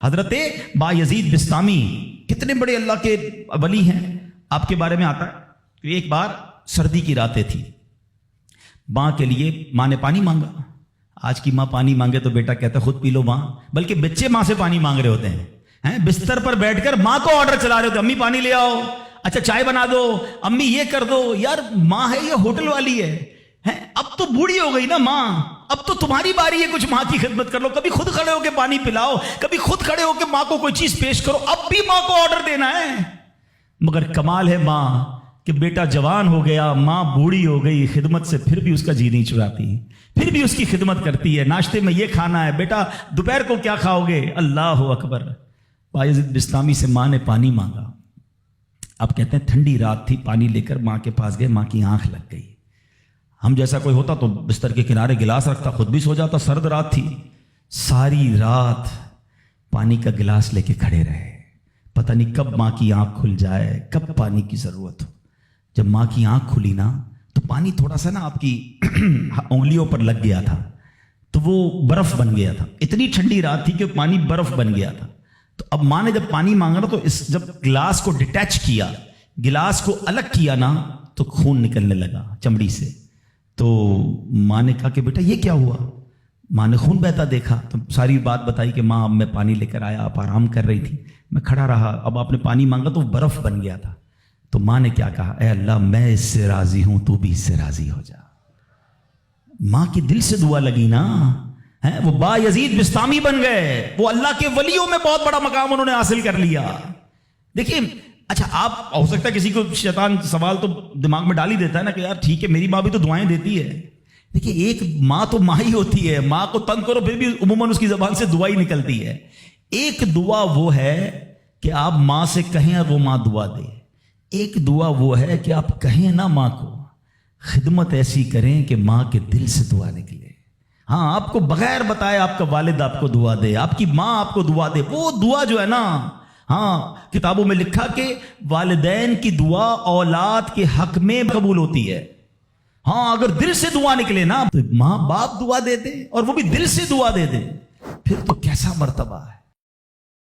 حضرت بایزید بسطامی کتنے بڑے اللہ کے ولی ہیں، آپ کے بارے میں آتا ہے کہ ایک بار سردی کی راتیں تھی، ماں کے لیے ماں نے پانی مانگا۔ آج کی ماں پانی مانگے تو بیٹا کہتا ہے خود پی لو ماں، بلکہ بچے ماں سے پانی مانگ رہے ہوتے ہیں، بستر پر بیٹھ کر ماں کو آرڈر چلا رہے ہوتے ہیں، امی پانی لے آؤ، اچھا چائے بنا دو، امی یہ کر دو۔ یار ماں ہے یہ ہوٹل والی ہے، اب تو بوڑھی ہو گئی نا ماں، اب تو تمہاری باری ہے کچھ ماں کی خدمت کر لو، کبھی خود کھڑے ہو کے پانی پلاؤ، کبھی خود کھڑے ہو کے ماں کو کوئی چیز پیش کرو، اب بھی ماں کو آرڈر دینا ہے۔ مگر کمال ہے ماں کہ بیٹا جوان ہو گیا، ماں بوڑھی ہو گئی، خدمت سے پھر بھی اس کا جی نہیں چڑھاتی، پھر بھی اس کی خدمت کرتی ہے، ناشتے میں یہ کھانا ہے، بیٹا دوپہر کو کیا کھاؤ گے؟ اللہ اکبر۔ بایزید بسطامی سے ماں نے پانی مانگا۔ اب کہتے ہیں ٹھنڈی رات تھی، پانی لے کر ماں کے پاس گئے، ماں کی آنکھ لگ گئی۔ ہم جیسا کوئی ہوتا تو بستر کے کنارے گلاس رکھتا، خود بھی سو جاتا، سرد رات تھی، ساری رات پانی کا گلاس لے کے کھڑے رہے، پتہ نہیں کب ماں کی آنکھ کھل جائے، کب پانی کی ضرورت ہو۔ جب ماں کی آنکھ کھلی نا تو پانی تھوڑا سا نا آپ کی انگلیوں پر لگ گیا تھا، تو وہ برف بن گیا تھا، اتنی ٹھنڈی رات تھی کہ پانی برف بن گیا تھا۔ تو اب ماں نے جب پانی مانگا نا تو جب گلاس کو ڈیٹیچ کیا، گلاس کو الگ کیا نا تو خون نکلنے لگا چمڑی سے۔ تو ماں نے کہا کہ بیٹا یہ کیا ہوا؟ ماں نے خون بہتا دیکھا تو ساری بات بتائی کہ ماں اب میں پانی لے کر آیا، آپ آرام کر رہی تھی، میں کھڑا رہا، اب آپ نے پانی مانگا تو برف بن گیا تھا۔ تو ماں نے کیا کہا؟ اے اللہ میں اس سے راضی ہوں، تو بھی اس سے راضی ہو جا۔ ماں کی دل سے دعا لگی نا، وہ بایزید بسطامی بن گئے، وہ اللہ کے ولیوں میں بہت بڑا مقام انہوں نے حاصل کر لیا۔ دیکھیں اچھا، آپ ہو سکتا ہے کسی کو شیطان سوال تو دماغ میں ڈال ہی دیتا ہے نا کہ یار ٹھیک ہے میری ماں بھی تو دعائیں دیتی ہے۔ دیکھیں ایک ماں تو ماں ہی ہوتی ہے، ماں کو تنگ کرو پھر بھی عموماً اس کی زبان سے دعا ہی نکلتی ہے۔ ایک دعا وہ ہے کہ آپ ماں سے کہیں اور وہ ماں دعا دے، ایک دعا وہ ہے کہ آپ کہیں نا ماں کو، خدمت ایسی کریں کہ ماں کے دل سے دعا نکلے۔ ہاں آپ کو بغیر بتائے آپ کا والد آپ کو دعا دے، آپ کی ماں آپ کو دعا دے، وہ دعا جو ہے نا، ہاں کتابوں میں لکھا کہ والدین کی دعا اولاد کے حق میں قبول ہوتی ہے۔ ہاں اگر دل سے دعا نکلے نا تو ماں باپ دعا دے دے اور وہ بھی دل سے دعا دے دے، پھر تو کیسا مرتبہ ہے۔